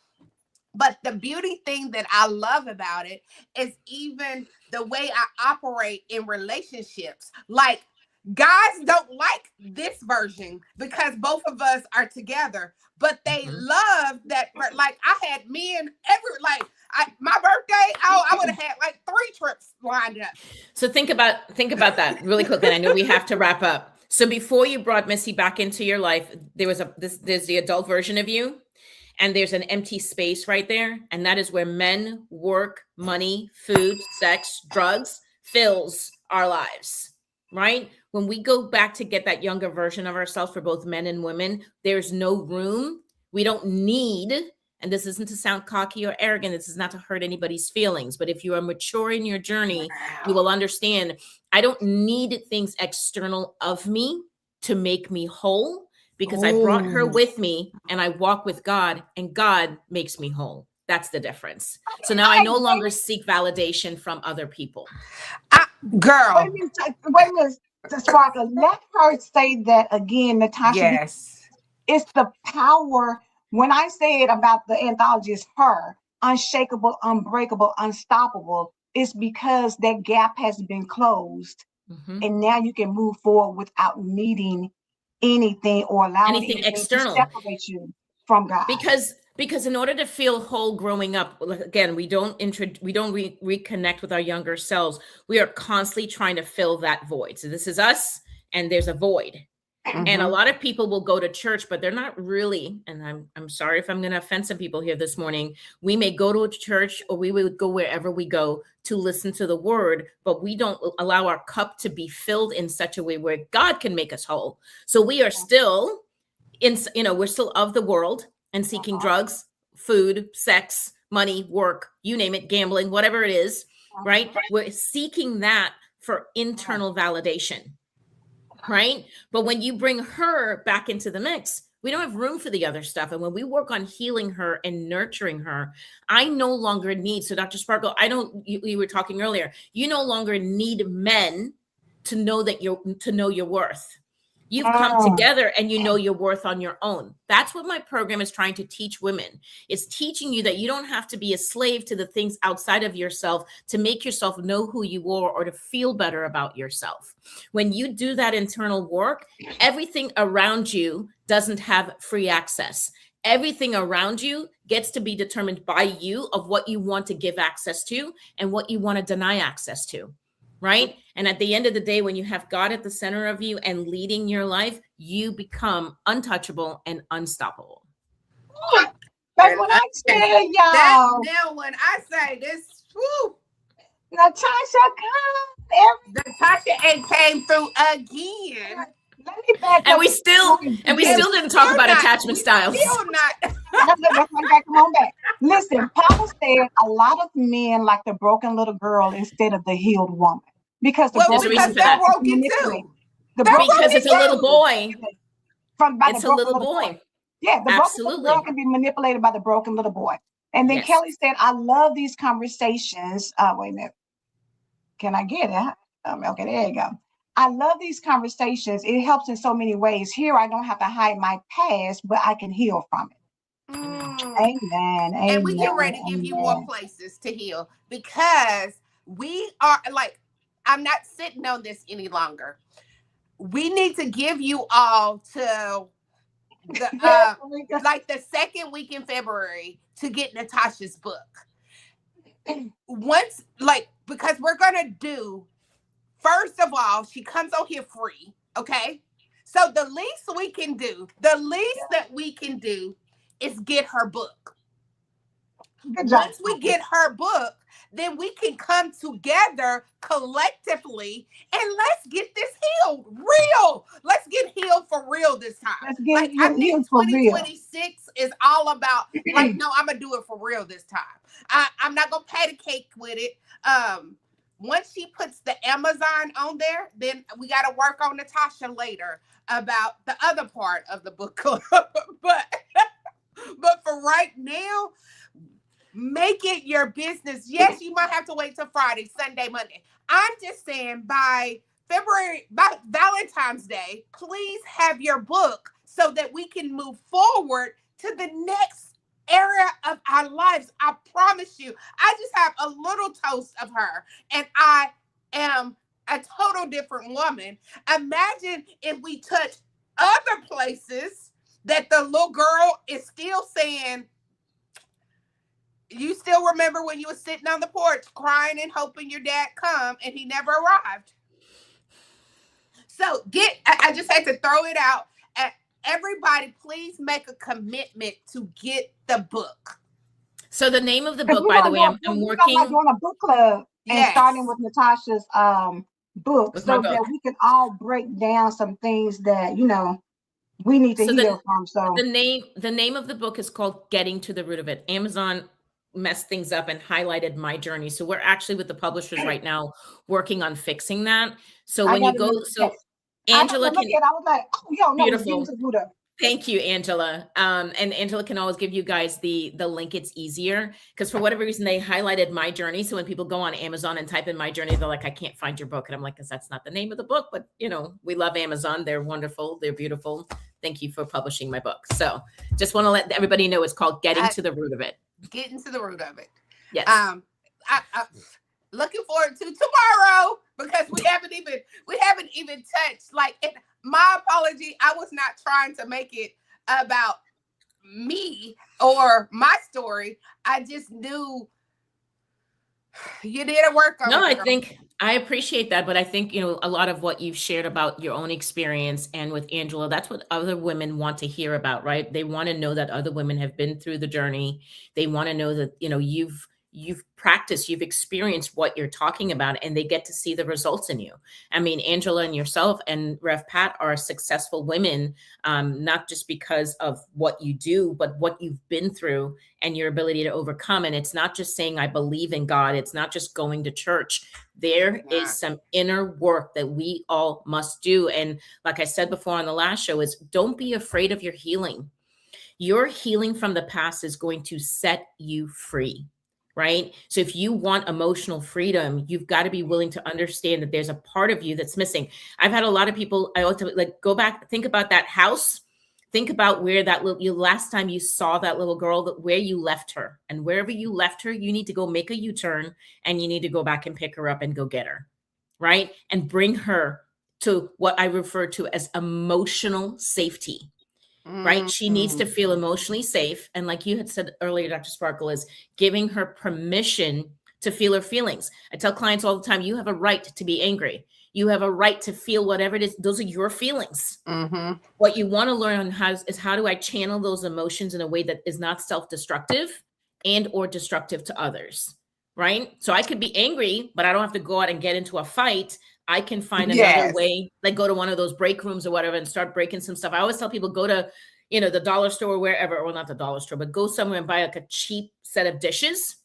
But the beauty thing that I love about it is even the way I operate in relationships. Like, guys don't like this version because both of us are together, but they Mhm. love that. Like, I had men my birthday. I would have had like 3 trips lined up. So think about that really quickly. And I know we have to wrap up. So before you brought Missy back into your life, there's the adult version of you, and there's an empty space right there, and that is where men, work, money, food, sex, drugs fills our lives. Right? When we go back to get that younger version of ourselves for both men and women, there's no room. We don't need, and this isn't to sound cocky or arrogant, this is not to hurt anybody's feelings, but if you are mature in your journey, you Wow. will understand I don't need things external of me to make me whole, because I brought her Ooh. with me and I walk with God, and God makes me whole. That's the difference. So now I I no longer seek validation from other people. I, wait a girl, minute, wait a minute, Sparkle. Let her say that again, Natasha, because yes. it's the power. When I said about the anthology is her, unshakable, unbreakable, unstoppable, it's because that gap has been closed. Mhm. And now you can move forward without needing anything or allowing Anything anything to external. separate you from God. Because in order to feel whole growing up, again, we don't reconnect with our younger selves. We are constantly trying to fill that void. So this is us, and there's a void. And a Mm-hmm. lot of people will go to church, but they're not really, and I'm sorry if I'm going to offend some people here this morning. We may go to a church, or we would go wherever we go to listen to the word, but we don't allow our cup to be filled in such a way where God can make us whole. So we are still we're still of the world and seeking Uh-huh, drugs, food, sex, money, work, you name it, gambling, whatever it is, right? uh-huh, We're seeking that for uh-huh. internal validation, right? But when you bring her back into the mix, we don't have room for the other stuff. And when we work on healing her and nurturing her, I no longer need, so Dr. Sparkle, you were talking earlier, you no longer need men to know your worth. You've come Mm. together and you know your worth on your own. That's what my program is trying to teach women. It's teaching you that you don't have to be a slave to the things outside of yourself to make yourself know who you are or to feel better about yourself. When you do that internal work, everything around you doesn't have free access. Everything around you gets to be determined by you of what you want to give access to and what you want to deny access to. Right. And at the end of the day, when you have God at the center of you and leading your life, you become untouchable and unstoppable. That's And what I I say said, that y'all. now when I say this, whew, Natasha, come. Natasha ain't came through again. Let me back And up we just a still point and we And still because we didn't talk still about not, attachment we styles. still not. that's why I come on back. Listen, Papa said a lot of men like the broken little girl instead of the healed woman because the Well, There's a broken reason because little for they're girl that. can be broken manipulated. too. The They're broken Because little it's broken a girl little can be too. boy. manipulated by the It's a broken little little boy. boy. Yeah, the broken little girl Absolutely. can be manipulated by the broken little boy. And then Yes. Kelly said, I love these conversations. Wait a minute. Can I get it? Okay, there you go. I love these conversations. It helps in so many ways. Here, I don't have to hide my past, but I can heal from it. Amen. Mm. Amen. And we Amen. get ready to give you more Amen. places to heal because we are like, I'm not sitting on this any longer. We need to give you all to the Yes, Rika. like the second week in February to get Natasha's book. Once, like, because we're gonna do, first of all, she comes on here free, okay? So the least that we can do is get her book. Good job. Once we get her book, then we can come together collectively and let's get this healed real. Let's get healed for real this time. Let's get Like, I healed think for real. 2026 is all about, like, no, I'm gonna do it for real this time. I'm not gonna patty cake with it. Once she puts the Amazon on there, then we got to work on Natashah later about the other part of the book club. but for right now, make it your business. Yes, you might have to wait till Friday, Sunday, Monday. I'm just saying by Valentine's Day, please have your book so that we can move forward to the next area of our lives. I promise you, I just have a little toast of her and I am a total different woman. Imagine if we touch other places that the little girl is still saying, you still remember when you were sitting on the porch crying and hoping your dad come and he never arrived. So I just had to throw it out. Everybody, please make a commitment to get the book. So the name of the book, by the way, I'm working on doing a book club and starting with Natashah's book so that we can all break down some things that, you know, we need to heal from. So the name of the book is called Getting to the Root of It. Amazon messed things up and highlighted my journey. So we're actually with the publishers right now working on fixing that. So when you go, Angela can, I was like, oh, yo, no, beautiful. Thank you, Angela. And Angela can always give you guys the link. It's easier because for whatever reason, they highlighted my journey. So when people go on Amazon and type in my journey, they're like, I can't find your book. And I'm like, because that's not the name of the book, but you know, we love Amazon. They're wonderful. They're beautiful. Thank you for publishing my book. So just want to let everybody know it's called Getting to the Root of It. Getting to the root of it. Yes. I looking forward to tomorrow because we haven't even touched. Like, my apology, I was not trying to make it about me or my story. I just knew you did a work on it. No, I think I appreciate that, but I think, you know, a lot of what you've shared about your own experience and with Angela, that's what other women want to hear about, right? They want to know that other women have been through the journey. They want to know that, you know, you've practiced, you've experienced what you're talking about, and they get to see the results in you. I mean, Angela and yourself and Rev Pat are successful women, not just because of what you do, but what you've been through and your ability to overcome. And it's not just saying, I believe in God. It's not just going to church. There is some inner work that we all must do. And like I said before on the last show, is don't be afraid of your healing. Your healing from the past is going to set you free. Right? So if you want emotional freedom, you've got to be willing to understand that there's a part of you that's missing. I've had a lot of people, I also like go back, think about that house. Think about where that last time you saw that little girl, where you left her, and wherever you left her, you need to go make a U-turn and you need to go back and pick her up and go get her. Right? And bring her to what I refer to as emotional safety. Right? She needs to feel emotionally safe. And like you had said earlier, Dr. Sparkle, is giving her permission to feel her feelings. I tell clients all the time, you have a right to be angry. You have a right to feel whatever it is. Those are your feelings. What you want to learn is how do I channel those emotions in a way that is not self-destructive and or destructive to others. Right? So I could be angry, but I don't have to go out and get into a fight. I can find another way, like go to one of those break rooms or whatever and start breaking some stuff. I always tell people, go to, you know, the dollar store or wherever, or not the dollar store, but go somewhere and buy like a cheap set of dishes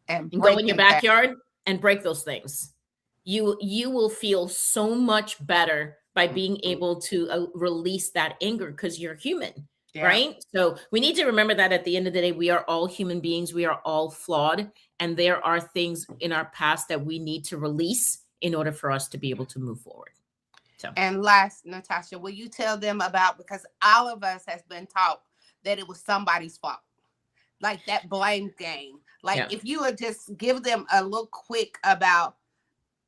and go in your backyard and break those things. You will feel so much better by being able to release that anger because you're human, right? So we need to remember that at the end of the day, we are all human beings. We are all flawed. And there are things in our past that we need to release in order for us to be able to move forward. So. And last, Natashah, will you tell them about, because all of us has been taught that it was somebody's fault, like that blame game. Like if you would just give them a little quick about,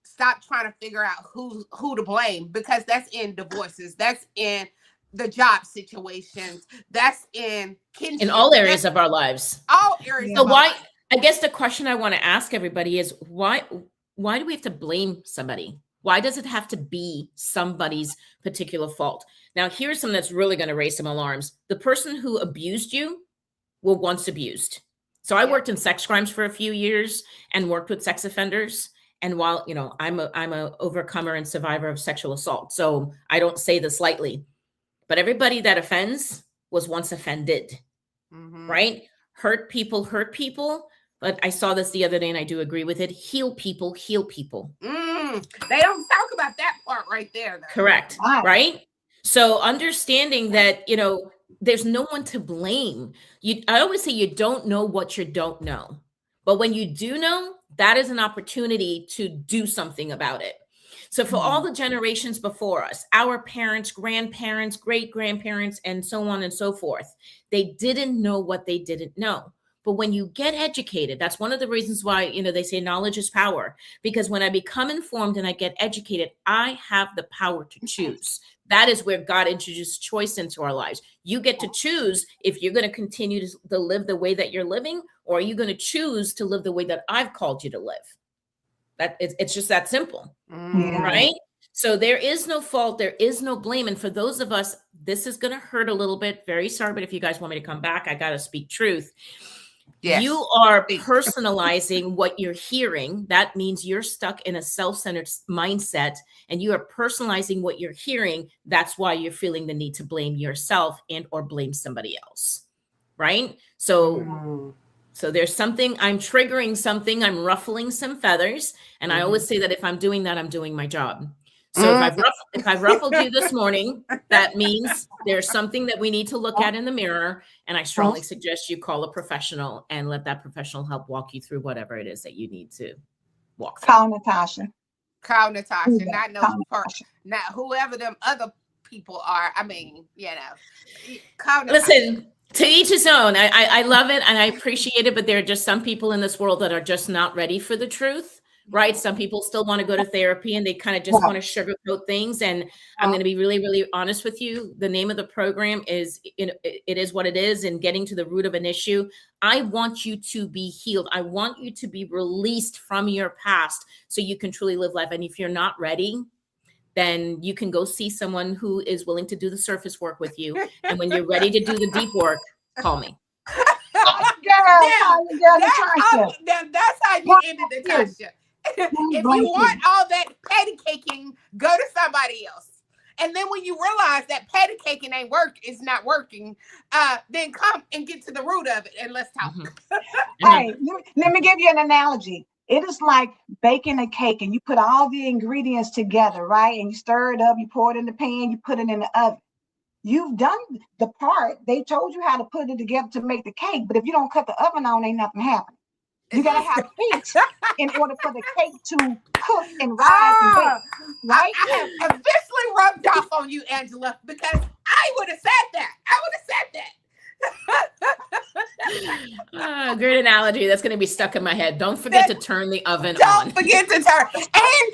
stop trying to figure out who to blame, because that's in divorces, that's in the job situations, that's in kinship, in all areas of our lives. All areas. So why? I guess the question I want to ask everybody is why do we have to blame somebody? Why does it have to be somebody's particular fault? Now, here's something that's really going to raise some alarms. The person who abused you were once abused. So I worked in sex crimes for a few years and worked with sex offenders. And while, I'm a overcomer and survivor of sexual assault, so I don't say this lightly, but everybody that offends was once offended, right? Hurt people. But I saw this the other day and I do agree with it. Heal people. They don't talk about that part right there, though. Correct. Right? So understanding that, there's no one to blame. I always say you don't know what you don't know. But when you do know, that is an opportunity to do something about it. So for all the generations before us, our parents, grandparents, great-grandparents, and so on and so forth, they didn't know what they didn't know. But when you get educated, that's one of the reasons why, they say knowledge is power. Because when I become informed and I get educated, I have the power to choose. That is where God introduced choice into our lives. You get to choose if you're going to continue to live the way that you're living, or are you going to choose to live the way that I've called you to live? It's just that simple, right? So there is no fault. There is no blame. And for those of us, this is going to hurt a little bit. Very sorry. But if you guys want me to come back, I got to speak truth. Yes. You are personalizing what you're hearing. That means you're stuck in a self-centered mindset and you are personalizing what you're hearing. That's why you're feeling the need to blame yourself and or blame somebody else, right? So there's something, I'm triggering something, I'm ruffling some feathers. And I always say that if I'm doing that, I'm doing my job. So if I've ruffled you this morning, that means there's something that we need to look at in the mirror. And I strongly suggest you call a professional and let that professional help walk you through whatever it is that you need to walk through. Call Natashah. Not whoever them other people are. I mean, call Natashah. Listen, to each his own. I love it and I appreciate it, but there are just some people in this world that are just not ready for the truth. Right. Some people still want to go to therapy and they kind of just want to sugarcoat things. And I'm going to be really, really honest with you. The name of the program is, it is what it is, and getting to the root of an issue. I want you to be healed. I want you to be released from your past so you can truly live life. And if you're not ready, then you can go see someone who is willing to do the surface work with you. And when you're ready to do the deep work, call me. Now that's how you ended Natashah. If you want all that patty caking, go to somebody else. And then when you realize that patty caking is not working, then come and get to the root of it and let's talk. Hey, let me give you an analogy. It is like baking a cake and you put all the ingredients together, right? And you stir it up, you pour it in the pan, you put it in the oven. You've done the part. They told you how to put it together to make the cake. But if you don't cut the oven on, ain't nothing happening. You got to have heat in order for the cake to cook and rise and bake, right? I have officially rubbed off on you, Angela, because I would have said that. Great analogy. That's going to be stuck in my head. Don't forget to turn the oven on. Don't forget to turn. And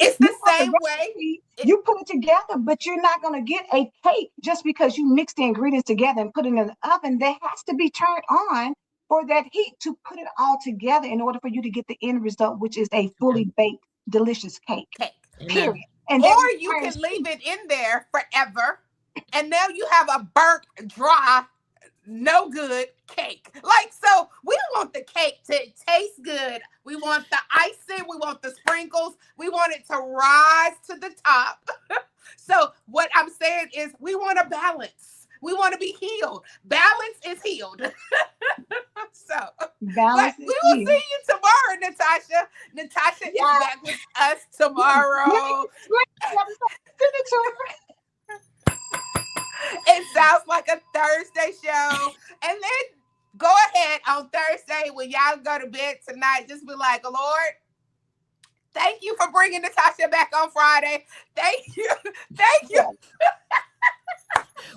it's the same way. You put it together, but you're not going to get a cake just because you mix the ingredients together and put it in the oven. There has to be turned on for that heat to put it all together in order for you to get the end result, which is a fully baked, delicious cake. Period. And or you can leave it in there forever, and now you have a burnt, dry, no good cake. So we want the cake to taste good. We want the icing. We want the sprinkles. We want it to rise to the top. So what I'm saying is we want a balance. We want to be healed. Balance is healed. We will see you tomorrow, Natashah. Natashah is back with us tomorrow. It sounds like a Thursday show. And then go ahead on Thursday when y'all go to bed tonight. Just be like, Lord, thank you for bringing Natashah back on Friday. Thank you.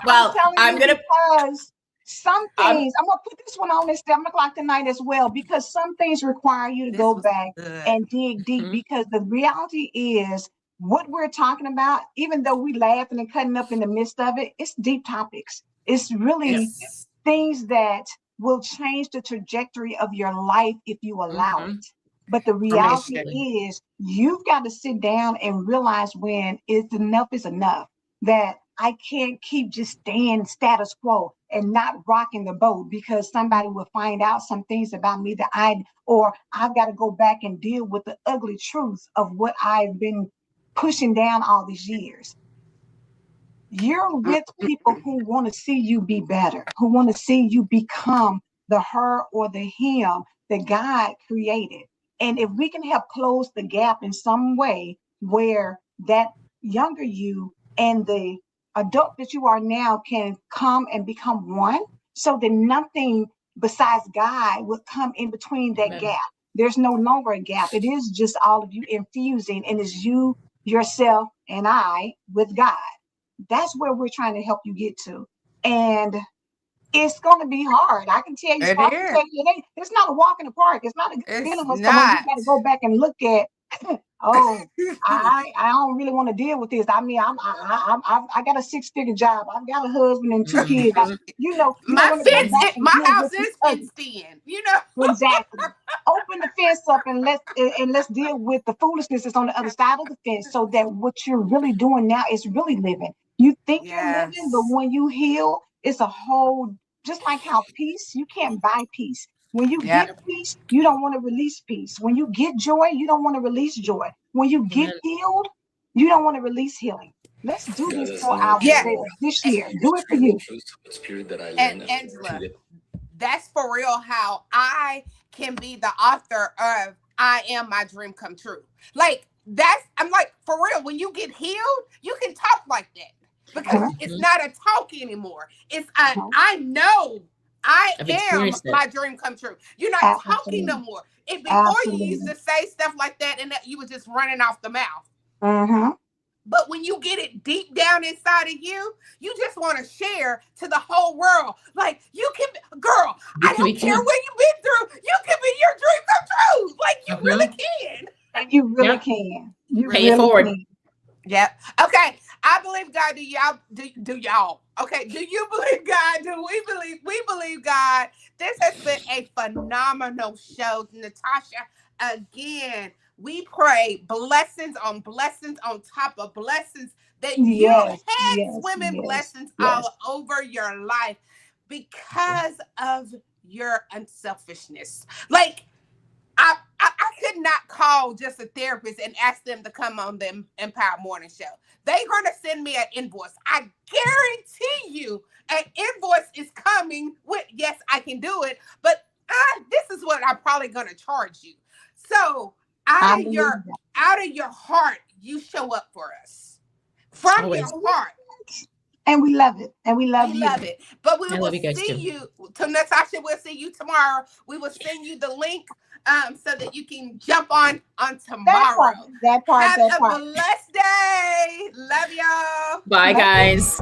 Well, I'm going to because some things, I'm going to put this one on at 7:00 tonight as well, because some things require you to go back and dig deep, because the reality is what we're talking about, even though we laughing and cutting up in the midst of it, it's deep topics. It's really things that will change the trajectory of your life if you allow it. But the reality Amazing. is, you've got to sit down and realize when it's enough is enough. That I can't keep just staying status quo and not rocking the boat because somebody will find out some things about me that or I've got to go back and deal with the ugly truth of what I've been pushing down all these years. You're with people who want to see you be better, who want to see you become the her or the him that God created. And if we can help close the gap in some way where that younger you and the adult that you are now can come and become one, so that nothing besides God would come in between that Amen. gap. There's no longer a gap. It is just all of you infusing, and it's you, yourself, and I with God. That's where we're trying to help you get to. And it's going to be hard. I can tell you, It I can is. tell you, it's not a walk in the park. It's not a good It's feeling with someone you not. got to go back and look at. Oh, I don't really want to deal with this. I mean, I got a 6-figure job. I've got a husband and 2 kids. Mhm. You don't My want to go fence, back and my deal house with the is ugly. fenced in, you know. Exactly. Open the fence up and let's deal with the foolishness that's on the other side of the fence, so that what you're really doing now is really living. You think you're living, but Yes. when you heal, it's a whole, just like how peace, you can't buy peace. When you get Yep. Yep. peace, you don't want to release peace. When you get joy, you don't want to release joy. When you get Amen. healed, you don't want to release healing. Let's do God this has for no Yeah. ourselves idea. this A- year. Spirit Do it for truly you. choose, but spirit that I And learn and Angela, repeat it. that's for real how I can be the author of I Am My Dream Come True. Like, I'm like, for real, when you get healed, you can talk like that because Uh-huh, it's Mhm. not a talk anymore. It's uh-huh. I know I I've am experienced it. my dream come true. You're not talking no Absolutely. more. It before you used Absolutely. to say stuff like that and that you were just running off the mouth. Uh-huh. But when you get it deep down inside of you just want to share to the whole world. Like, you can, girl, I don't We care can. what you've been through. You can be your dream come true. Like, you really Mhm. can. And you really Yep. can. You Pay it Really. really forward. can. Yep. Okay. I believe God. Do y'all? Do y'all? Okay. Do you believe God? Do we believe? We believe God. This has been a phenomenal show, Natasha. Again, we pray blessings on top of blessings, that you Yes, had yes, swimming yes, blessings yes. all over your life because of your unselfishness. Like, I could not call just a therapist and ask them to come on the Empower Morning Show. They're going to send me an invoice. I guarantee you an invoice is coming with, yes, I can do it, but this is what I'm probably going to charge you. So I out of believe your that. out of your heart, you show up for us. From your Always. heart, And we love it. And we love we you. love it. But we I will love you guys see too. you to Natasha. We'll see you tomorrow. We will send you the link so that you can jump on That part, tomorrow. that part, Have that a part. blessed day. Love y'all. Bye, Love you. guys.